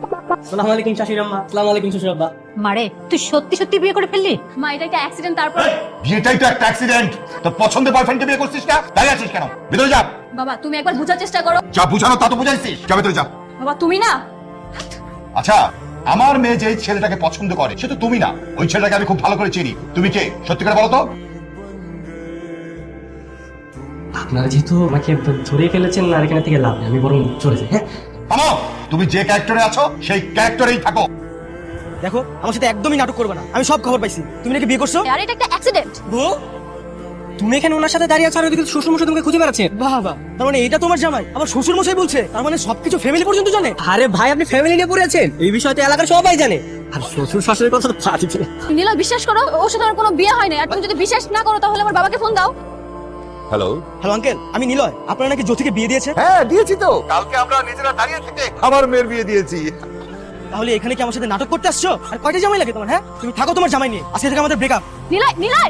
আসসালামু আলাইকুম শাশুড়ি আম্মা। আসসালামু আলাইকুম শ্বশুর আব্বা। মারে তুই সত্যি সত্যি বিয়ে করে ফেললি? মা এটা একটা অ্যাক্সিডেন্ট। তারপর বিয়েটাই তো একটা অ্যাক্সিডেন্ট। তোর পছন্দের বয়ফ্রেন্ডকে বিয়ে করছিস না? দাঁড়িয়ে আছিস কেন? ভিতরে যা। বাবা তুমি একবার বোঝার চেষ্টা করো। যা বুঝানো তা তো বুঝাইছিস। যা ভিতরে যা। বাবা তুমি না, আচ্ছা, আমার মেয়ে যে ছেলেটাকে পছন্দ করে সে তো তুমি না। ওই ছেলেটাকে আমি খুব ভালো করে চিনি। তুমি কে সত্যি করে বলো তো? আপনারা যেহেতু আমাকে ধরে ফেলেছেন, আর এখানে থেকে লাভ নেই, আমি বরং চলে যাই। হ্যাঁ থামো। তুমি যে ক্যারেক্টারে আছো সেই ক্যারেক্টারেই থাকো। দেখো আমার সাথে একদমই নাটক করবে না, আমি সব খবর পাইছি তুমি নাকি বিয়ে করছো। আর এটা একটা অ্যাক্সিডেন্ট। বউ তুমি এখানে ওনার সাথে দাঁড়িয়ে আছো আর ওদিকে শ্বশুর মশাই তোমাকে খুঁজে বেড়াচ্ছে। বাবা তার মানে এটা তোমার জামাই, আবার শ্বশুর মশাই বলছে, তার মানে সবকিছু ফ্যামিলি পর্যন্ত জানে। আরে ভাই আপনি ফ্যামিলি নিয়ে পড়ে আছেন, এই বিষয়টা এলাকার সবাই জানে। আর শ্বশুর শাশুড়ির কথা তো বাদই দিলে। নীলা বিশ্বাস করো, ওর সাথে আমার কোনো বিয়ে হয় না। আর তুমি যদি বিশ্বাস না করো তাহলে আমার বাবাকে ফোন দাও। হ্যালো। হ্যালো আঙ্কেল, আমি নিলয়। আপনারা নাকি জ্যোতিকে বিয়ে দিয়েছে? হ্যাঁ দিয়েছি তো, কালকে আমরা নিজেরা দাঁড়িয়ে থেকে আমার মেয়ের বিয়ে দিয়েছি। তাহলে এখানে কি আমার সাথে নাটক করতে আসছো? আর কয়টা জামাই লাগে তোমার? হ্যাঁ তুমি থাকো তোমার জামাই নিয়ে, আজকে থেকে আমাদের ব্রেকআপ। নীলা নীলা